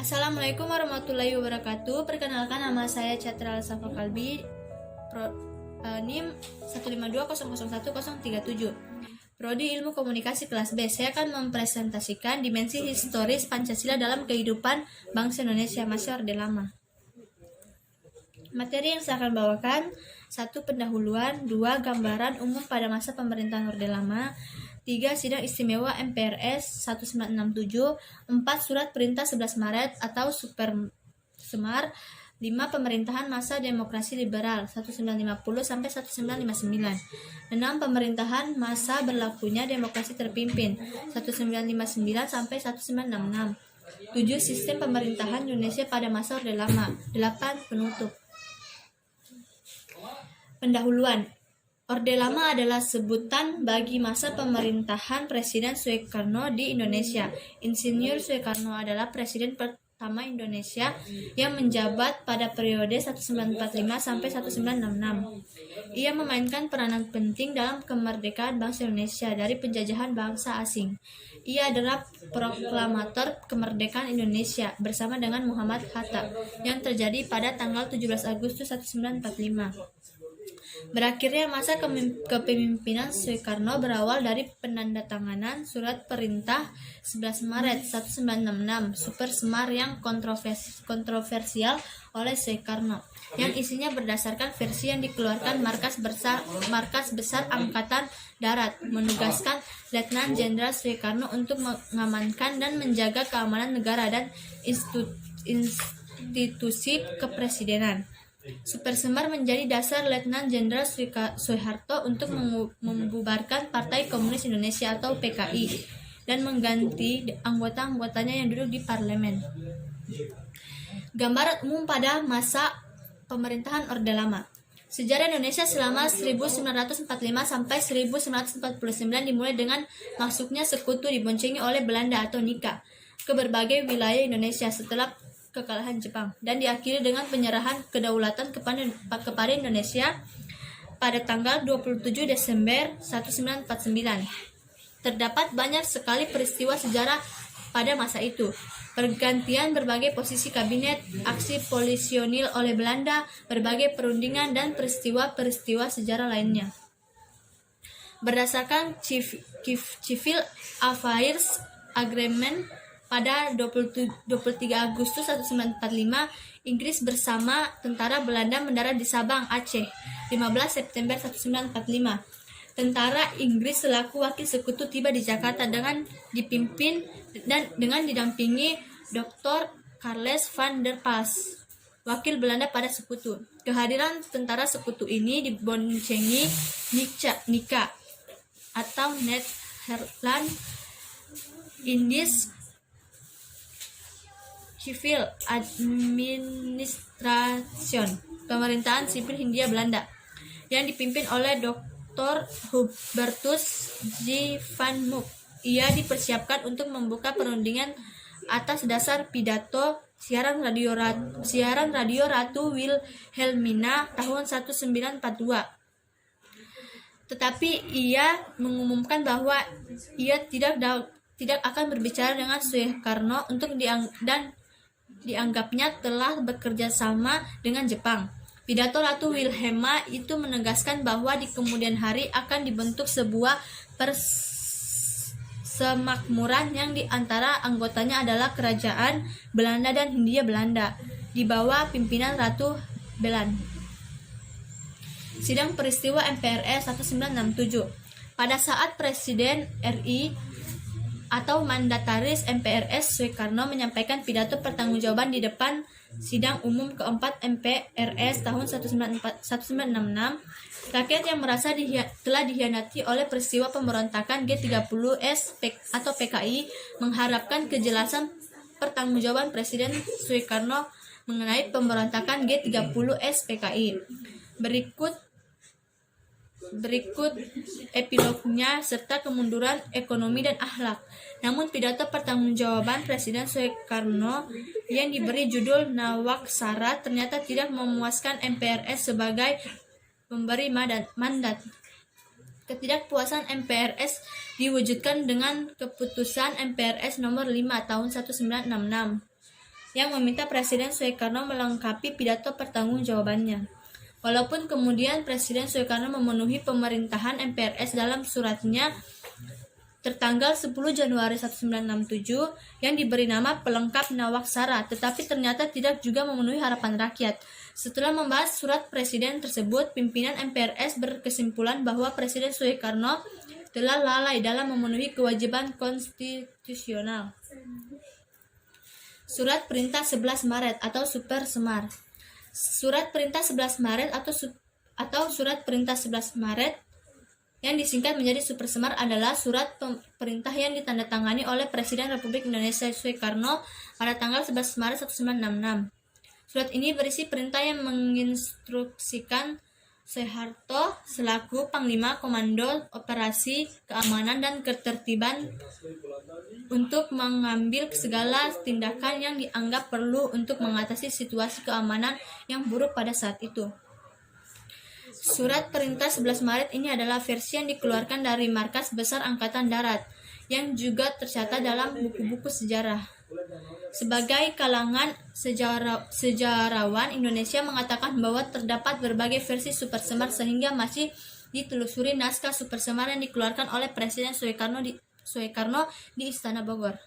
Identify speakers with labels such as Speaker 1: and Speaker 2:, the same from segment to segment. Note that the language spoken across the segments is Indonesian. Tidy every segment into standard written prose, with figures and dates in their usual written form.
Speaker 1: Assalamualaikum warahmatullahi wabarakatuh. Perkenalkan, nama saya Catra Safa Kalbi, NIM 152001037, Prodi Ilmu Komunikasi kelas B. Saya akan mempresentasikan dimensi historis Pancasila dalam kehidupan bangsa Indonesia masa Orde Lama. Materi yang saya akan bawakan: 1. Pendahuluan. 2. Gambaran umum pada masa pemerintahan Orde Lama. 3. Sidang Istimewa MPRS 1967. 4. Surat Perintah 11 Maret atau Super Semar. 5. Pemerintahan masa demokrasi liberal 1950 sampai 1959. 6. Pemerintahan masa berlakunya demokrasi terpimpin 1959 sampai 1966. 7. Sistem pemerintahan Indonesia pada masa Orde Lama. 8. Penutup. Pendahuluan. Orde Lama adalah sebutan bagi masa pemerintahan Presiden Soekarno di Indonesia. Insinyur Soekarno adalah presiden pertama Indonesia yang menjabat pada periode 1945 sampai 1966. Ia memainkan peranan penting dalam kemerdekaan bangsa Indonesia dari penjajahan bangsa asing. Ia adalah proklamator kemerdekaan Indonesia bersama dengan Muhammad Hatta yang terjadi pada tanggal 17 Agustus 1945. Berakhirnya masa kepemimpinan Soekarno berawal dari penandatanganan Surat Perintah 11 Maret 1966 Super Semar yang kontroversial oleh Soekarno, yang isinya berdasarkan versi yang dikeluarkan Markas Besar Angkatan Darat, menugaskan Letnan Jenderal Soekarno untuk mengamankan dan menjaga keamanan negara dan institusi kepresidenan. Super Semar menjadi dasar Letnan Jenderal Soeharto untuk membubarkan Partai Komunis Indonesia atau PKI dan mengganti anggota-anggotanya yang duduk di parlemen. Gambaran umum pada masa pemerintahan Orde Lama. Sejarah Indonesia selama 1945 sampai 1949 dimulai dengan masuknya sekutu diboncengi oleh Belanda atau Nika ke berbagai wilayah Indonesia setelah kekalahan Jepang, dan diakhiri dengan penyerahan kedaulatan kepada Indonesia pada tanggal 27 Desember 1949. Terdapat banyak sekali peristiwa sejarah pada masa itu. Pergantian berbagai posisi kabinet, aksi polisionil oleh Belanda, berbagai perundingan, dan peristiwa-peristiwa sejarah lainnya. Berdasarkan Civil Affairs Agreement pada 23 Agustus 1945, Inggris bersama tentara Belanda mendarat di Sabang, Aceh, 15 September 1945. Tentara Inggris selaku wakil sekutu tiba di Jakarta dengan didampingi Dr. Carles van der Plas, wakil Belanda pada sekutu. Kehadiran tentara sekutu ini diboncengi Nika atau Nederland Indisch Civil Administration, pemerintahan sipil Hindia Belanda, yang dipimpin oleh Dr. Hubertus J. van Mook. Ia dipersiapkan untuk membuka perundingan atas dasar pidato siaran radio Ratu Wilhelmina tahun 1942. Tetapi ia mengumumkan bahwa ia tidak akan berbicara dengan Soekarno dan dianggapnya telah bekerja sama dengan Jepang. Pidato Ratu Wilhelmina itu menegaskan bahwa di kemudian hari akan dibentuk sebuah persemakmuran yang di antara anggotanya adalah Kerajaan Belanda dan Hindia Belanda di bawah pimpinan Ratu Belan. Sidang Peristiwa MPRS 1967. Pada saat Presiden RI atau mandataris MPRS Soekarno menyampaikan pidato pertanggungjawaban di depan sidang umum keempat MPRS tahun 1966, rakyat yang merasa telah dikhianati oleh peristiwa pemberontakan G30S atau PKI mengharapkan kejelasan pertanggungjawaban Presiden Soekarno mengenai pemberontakan G30S PKI. Berikut epilognya serta kemunduran ekonomi dan akhlak. Namun pidato pertanggungjawaban Presiden Soekarno yang diberi judul Nawaksara ternyata tidak memuaskan MPRS sebagai pemberi mandat. Ketidakpuasan MPRS diwujudkan dengan keputusan MPRS nomor 5 tahun 1966 yang meminta Presiden Soekarno melengkapi pidato pertanggungjawabannya. Walaupun kemudian Presiden Soekarno memenuhi pemerintahan MPRS dalam suratnya tertanggal 10 Januari 1967 yang diberi nama pelengkap Nawaksara, tetapi ternyata tidak juga memenuhi harapan rakyat. Setelah membahas surat Presiden tersebut, pimpinan MPRS berkesimpulan bahwa Presiden Soekarno telah lalai dalam memenuhi kewajiban konstitusional. Surat Perintah 11 Maret atau Super Semar. Surat Perintah 11 Maret atau Surat Perintah 11 Maret yang disingkat menjadi Super Semar adalah surat perintah yang ditandatangani oleh Presiden Republik Indonesia Soekarno pada tanggal 11 Maret 1966. Surat ini berisi perintah yang menginstruksikan Soeharto selaku Panglima Komando Operasi Keamanan dan Ketertiban untuk mengambil segala tindakan yang dianggap perlu untuk mengatasi situasi keamanan yang buruk pada saat itu. Surat Perintah 11 Maret ini adalah versi yang dikeluarkan dari Markas Besar Angkatan Darat, yang juga tercatat dalam buku-buku sejarah. Sebagai kalangan sejarawan Indonesia mengatakan bahwa terdapat berbagai versi Super Semar sehingga masih ditelusuri naskah Super Semar yang dikeluarkan oleh Presiden Soekarno di Istana Bogor.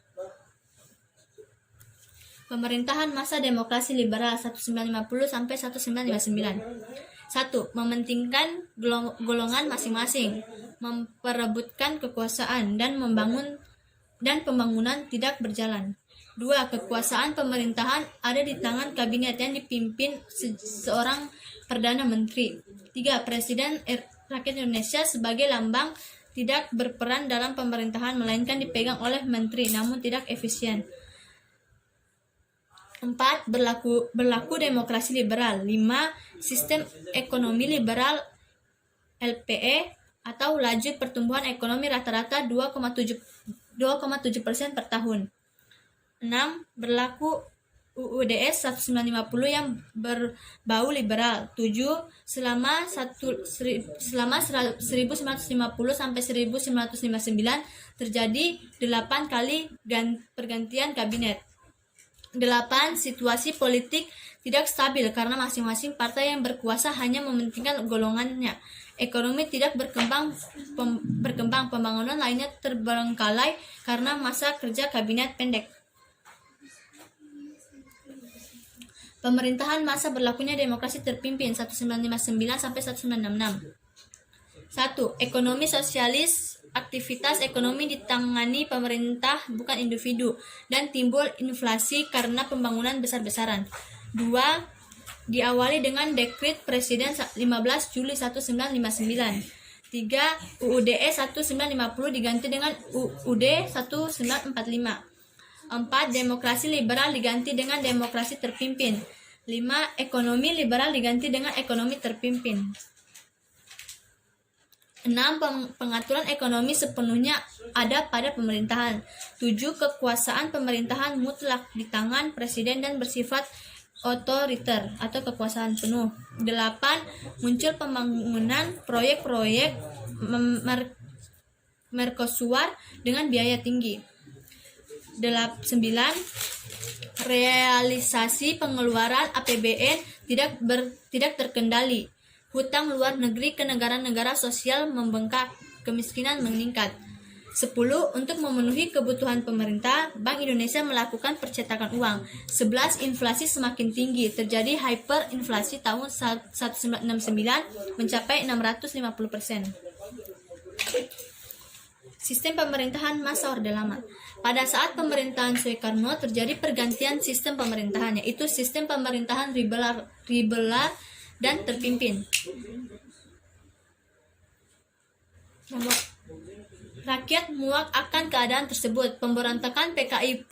Speaker 1: Pemerintahan masa demokrasi liberal 1950 sampai 1959. 1. Mementingkan golongan masing-masing, memperebutkan kekuasaan dan pembangunan tidak berjalan. 2. Kekuasaan pemerintahan ada di tangan kabinet yang dipimpin seorang Perdana Menteri. 3. Presiden Rakyat Indonesia sebagai lambang tidak berperan dalam pemerintahan melainkan dipegang oleh menteri namun tidak efisien. 4. Berlaku demokrasi liberal. 5. Sistem ekonomi liberal LPE atau laju pertumbuhan ekonomi rata-rata 2,7% per tahun. 6. Berlaku UUDS 1950 yang berbau liberal. 7. Selama 1950 sampai 1959 terjadi 8 kali pergantian kabinet. 8. Situasi politik tidak stabil karena masing-masing partai yang berkuasa hanya mementingkan golongannya. Ekonomi tidak berkembang, pembangunan lainnya terbengkalai karena masa kerja kabinet pendek. Pemerintahan masa berlakunya demokrasi terpimpin 1959 sampai 1966. 1. Ekonomi sosialis. Aktivitas ekonomi ditangani pemerintah bukan individu dan timbul inflasi karena pembangunan besar-besaran. 2. Diawali dengan Dekret Presiden 15 Juli 1959. 3. UUDS 1950 diganti dengan UUD 1945. 4. Demokrasi liberal diganti dengan demokrasi terpimpin. 5. Ekonomi liberal diganti dengan ekonomi terpimpin. 6. Pengaturan ekonomi sepenuhnya ada pada pemerintahan. 7. Kekuasaan pemerintahan mutlak di tangan presiden dan bersifat otoriter atau kekuasaan penuh. 8. Muncul pembangunan proyek-proyek mercusuar dengan biaya tinggi. 9. Realisasi pengeluaran APBN tidak terkendali. Hutang luar negeri ke negara-negara sosial membengkak, kemiskinan meningkat. 10. Untuk memenuhi kebutuhan pemerintah, Bank Indonesia melakukan percetakan uang. 11. Inflasi semakin tinggi, terjadi hyperinflasi tahun 1969 mencapai 650%. Sistem pemerintahan masa Orde Lama. Pada saat pemerintahan Soekarno terjadi pergantian sistem pemerintahan, yaitu sistem pemerintahan liberal dan terpimpin. Rakyat muak akan keadaan tersebut. Pemberontakan PKI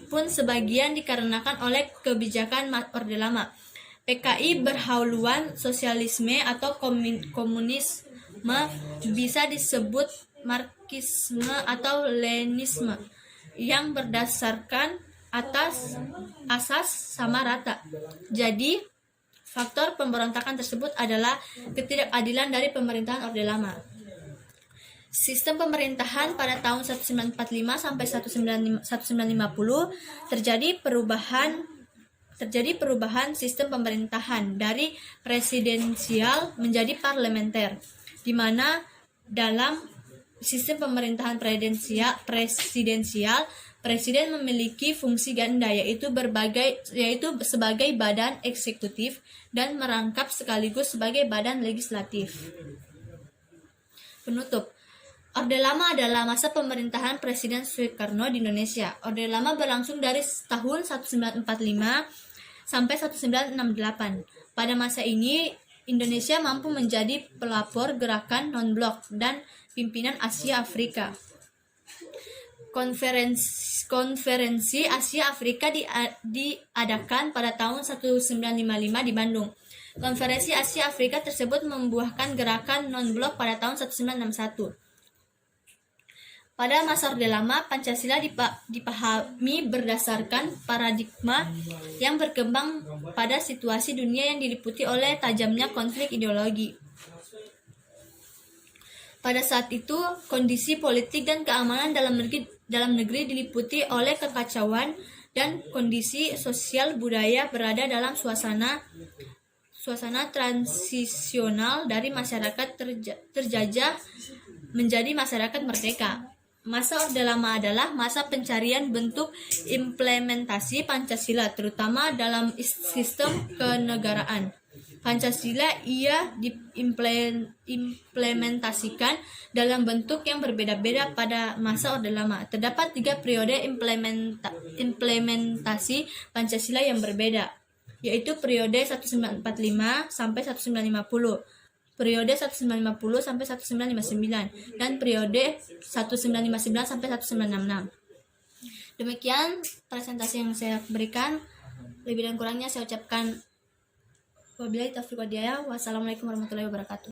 Speaker 1: pun sebagian dikarenakan oleh kebijakan Orde Lama. PKI berhaluan sosialisme atau komunisme, bisa disebut Marxisme atau Leninisme, yang berdasarkan atas asas sama rata. Jadi, faktor pemberontakan tersebut adalah ketidakadilan dari pemerintahan Orde Lama. sistem pemerintahan pada tahun 1945 sampai 1950 terjadi perubahan sistem pemerintahan dari presidensial menjadi parlementer, di mana dalam sistem pemerintahan presidensial, presiden memiliki fungsi ganda, yaitu sebagai badan eksekutif dan merangkap sekaligus sebagai badan legislatif. Penutup. Orde Lama adalah masa pemerintahan Presiden Soekarno di Indonesia. Orde Lama berlangsung dari tahun 1945 sampai 1968. Pada masa ini, Indonesia mampu menjadi pelopor gerakan non-blok dan pimpinan Asia Afrika. Konferensi Asia Afrika diadakan pada tahun 1955 di Bandung. Konferensi Asia Afrika tersebut membuahkan gerakan non-blok pada tahun 1961. Pada masa Orde Lama, Pancasila dipahami berdasarkan paradigma yang berkembang pada situasi dunia yang diliputi oleh tajamnya konflik ideologi. Pada saat itu, kondisi politik dan keamanan dalam negeri diliputi oleh kekacauan dan kondisi sosial budaya berada dalam suasana transisional dari masyarakat terjajah menjadi masyarakat merdeka. Masa Orde Lama adalah masa pencarian bentuk implementasi Pancasila, terutama dalam sistem kenegaraan. Pancasila ia diimplementasikan dalam bentuk yang berbeda-beda pada masa Orde Lama. Terdapat 3 periode implementasi Pancasila yang berbeda, yaitu periode 1945 sampai 1950. Periode 1950 sampai 1959 dan periode 1959 sampai 1966. Demikian presentasi yang saya berikan. Lebih dan kurangnya saya ucapkan wabillahi taufiq wal hidayah. Wassalamualaikum warahmatullahi wabarakatuh.